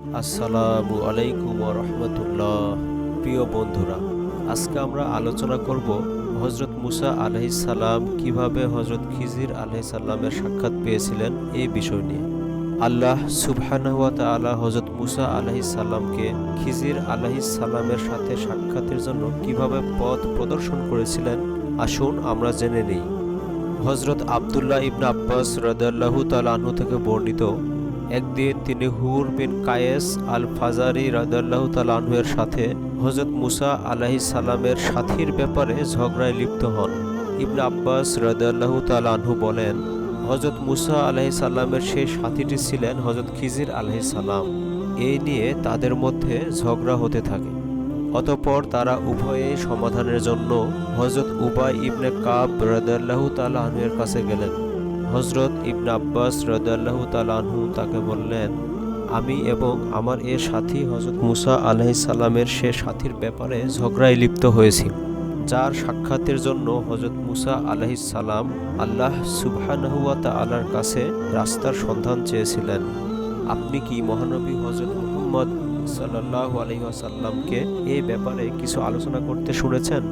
আসসালামু আলাইকুম ওয়া রাহমাতুল্লাহ। প্রিয় বন্ধুরা, আজকে আমরা আলোচনা করব হযরত মুসা আলাইহিস সালাম কিভাবে হযরত খিজির আলাইহিস সালামের সাক্ষাৎ পেয়েছিলেন এই বিষয় নিয়ে। আল্লাহ সুবহানাহু ওয়া তাআলা হযরত মুসা আলাইহিস সালামকে খিজির আলাইহিস সালামের সাথে সাক্ষাতের জন্য কিভাবে পথ প্রদর্শন করেছিলেন আসুন আমরা জেনে নিই। হযরত আব্দুল্লাহ ইবনে আব্বাস রাদিয়াল্লাহু তাআলা আনহু থেকে বর্ণিত, একদিন তিনি হুর বিন কায়েস আল ফাজারি রাদিয়াল্লাহু তাআলা আনহু এর সাথে হযরত মুসা আলাইহিস সালামের সাথীর ব্যাপারে ঝগড়ায় লিপ্ত হন। ইবনে আব্বাস রাদিয়াল্লাহু তাআলা আনহু বলেন, হযরত মুসা আলাইহিস সালামের সেই সাথীটি ছিলেন হযরত খিজির আলাইহিস সালাম। এই নিয়ে তাদের মধ্যে ঝগড়া হতে থাকে। অতঃপর তারা উভয়েই সমাধানের জন্য হযরত উবাই ইবনে কাব রাদিয়াল্লাহু তাআলা আনহু এর কাছে গেলেন। হযরত ইবনে আব্বাস রাদিয়াল্লাহু তাআলা আনহু তাকে বললেন, আমি এবং আমার এ সাথী হযরত মুসা আলাইহিস সালামের সে সাথীর ব্যাপারে ঝগড়ায় লিপ্ত হয়েছি, যার সাক্ষাতের জন্য হযরত মুসা আলাইহিস সালাম আল্লাহ সুবহানাহু ওয়া তাআলার কাছে রাস্তার সন্ধান চেয়েছিলেন। আপনি কি মহানবী হযরত মুহাম্মদ সাল্লাল্লাহু আলাইহি ওয়াসাল্লামকে এই ব্যাপারে কিছু আলোচনা করতে শুনেছেন?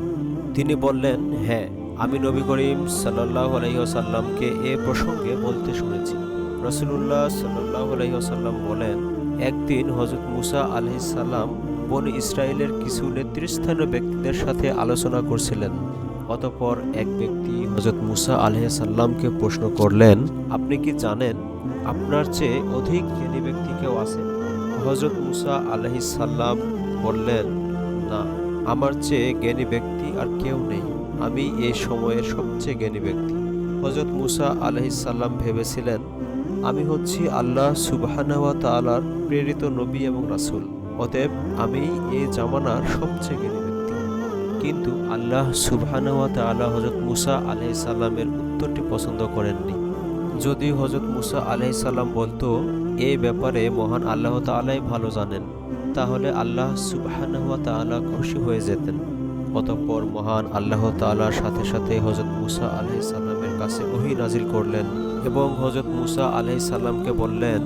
তিনি বললেন, হ্যাঁ, আমি নবী করিম সাল্লাল্লাহু আলাইহি ওয়াসাল্লামকে এ প্রসঙ্গে বলতে শুনেছি। রাসূলুল্লাহ সাল্লাল্লাহু আলাইহি ওয়াসাল্লাম বলেন, একদিন হযরত মুসা আলাইহিস সালাম বনী ইসরাইলের কিছু নেতৃস্থানীয় ব্যক্তিদের সাথে আলোচনা করছিলেন। অতঃপর এক ব্যক্তি হযরত মুসা আলাইহিস সালামকে প্রশ্ন করলেন, আপনি কি জানেন আপনার চেয়ে অধিক জ্ঞানী ব্যক্তি কেউ আছে? হযরত মুসা আলাইহিস সালাম বললেন, না, আমার চেয়ে জ্ঞানী ব্যক্তি আর কেউ নেই, আমি এই সময়ের সবচেয়ে জ্ঞানী ব্যক্তি। হযরত মুসা আলাইহিস সালাম ভেবেছিলেন, আমি হচ্ছি আল্লাহ সুবহানাহু ওয়া তাআলার প্রেরিত নবী এবং রাসূল, অতএব আমি এই জামানার সবচেয়ে জ্ঞানী ব্যক্তি। কিন্তু আল্লাহ সুবহানাহু ওয়া তাআলা হযরত মুসা আলাইহিস সালামের উত্তরটি পছন্দ করেননি। যদি হযরত মুসা আলাইহিস সালাম বলতো, এই ব্যাপারে মহান আল্লাহ তাআলাই ভালো জানেন, তাহলে আল্লাহ সুবহানাহু ওয়া তাআলা খুশি হয়ে যেতেন। অতঃপর মহান আল্লাহ তাআলার সাথে সাথে হযরত মুসা আলাইহিস সালামের কাছে ওহী নাজিল করলেন এবং হযরত মুসা আলাইহিস সালামকে বললেন,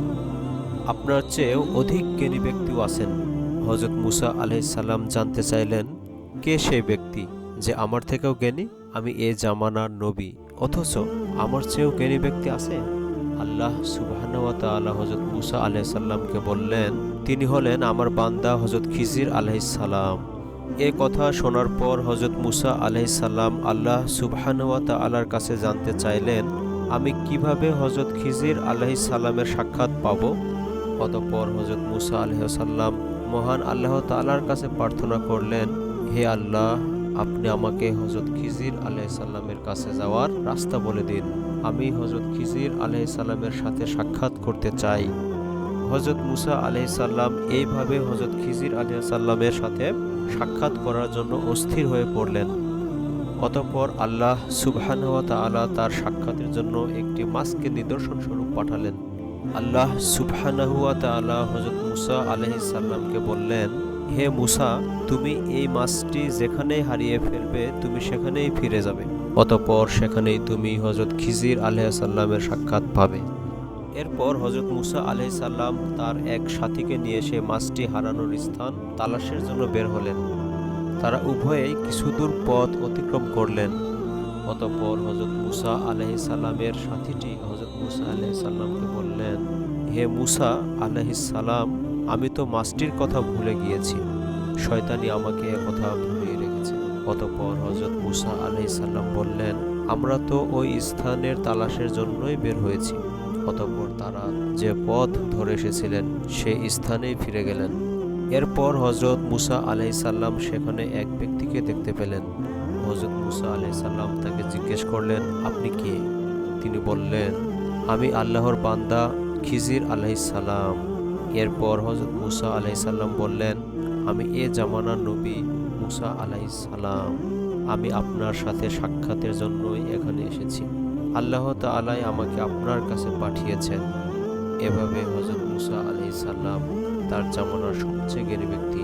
আপনার চেয়েও অধিক জ্ঞানী ব্যক্তিও আছেন। হযরত মুসা আলাইহিস সালাম জানতে চাইলেন, কে সেই ব্যক্তি যে আমার থেকেও জ্ঞানী? আমি এ জামানার নবী, অথচ আমার চেয়েও জ্ঞানী ব্যক্তি আছে? আল্লাহ সুবহানাহু ওয়া তাআলা হযরত মুসা আলাইহিস সালামকে বললেন, তিনি হলেন আমার বান্দা হযরত খিজির আলাইহিস সালাম। এ কথা শোনার পর হযরত মুসা আলাইহিস সালাম আল্লাহ সুবহানাহু ওয়া তাআলার কাছে জানতে চাইলেন, আমি কিভাবে হযরত খিজির আলাইহিস সালামের সাক্ষাৎ পাব? অতঃপর হযরত মুসা আলাইহিস সালাম মহান আল্লাহ তাআলার কাছে প্রার্থনা করলেন, হে আল্লাহ, আপনি আমাকে হযরত খিজির আলাইহিস সালামের কাছে যাওয়ার রাস্তা বলে দিন। আমি হযরত খিজির আলাইহিস সালামের সাথে সাক্ষাৎ করতে চাই। হযরত মুসা আলাইহিস সালাম এইভাবে হযরত খিজির আলাইহিস সালামের সাথে সাক্ষাৎ করার জন্য অস্থির হয়ে পড়লেন। অতঃপর আল্লাহ সুবহানাহু ওয়া তাআলা তার সাক্ষাতের জন্য একটি মাছকে নিদর্শন স্বরূপ পাঠালেন। আল্লাহ সুবহানাহু ওয়া তাআলা হযরত মুসা আলাইহিস সালামকে বললেন, হে মুসা, তুমি এই মাছটি যেখানেই হারিয়ে ফেলবে তুমি সেখানেই ফিরে যাবে। অতঃপর সেখানেই তুমি হযরত খিজির আলাইহিস সালামের সাক্ষাৎ পাবে। এরপর হযরত মুসা আলাইহিস সালাম তার এক সাথীকে নিয়ে সে মাছটি হারানোর স্থান তালাশের জন্য বের হলেন। তারা উভয়েই কিছুদূর পথ অতিক্রম করলেন। অতঃপর হযরত মুসা আলাইহিস সালামের সাথীটি হযরত মুসা আলাইহিস সালামকে বললেন, হে মুসা আলাইহিস সালাম, আমি তো মাছটির কথা ভুলে গিয়েছি, শয়তানি আমাকে একথা ভুলিয়ে রেখেছে। অতঃপর হযরত মুসা আলাইহিস সালাম বললেন, আমরা তো ওই স্থানের তালাশের জন্যই বের হয়েছি। অতঃপর তারা যে পথ ধরে এসেছিলেন সেই স্থানেই ফিরে গেলেন। এরপর হযরত মুসা আলাইহিস সালাম সেখানে এক ব্যক্তিকে দেখতে পেলেন। হযরত মুসা আলাইহিস সালাম তাকে জিজ্ঞেস করলেন, আপনি কে? তিনি বললেন, আমি আল্লাহর বান্দা খিজির আলাইহিস সালাম। এরপর হযরত মুসা আলাইহিস সালাম বললেন, আমি এ জামানার নবী মুসা আলাইহিস সালাম। আমি আপনার সাথে সাক্ষাতের জন্যই এখানে এসেছি। আল্লাহ তাআলাই আমাকে আপনার কাছে পাঠিয়েছেন। এভাবে হযরত মুসা আলাইহিস সালাম তার জামানার সবচেয়ে জ্ঞানী ব্যক্তি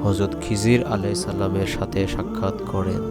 হযরত খিজির আলাইহিস সালামের সাথে সাক্ষাৎ করেন।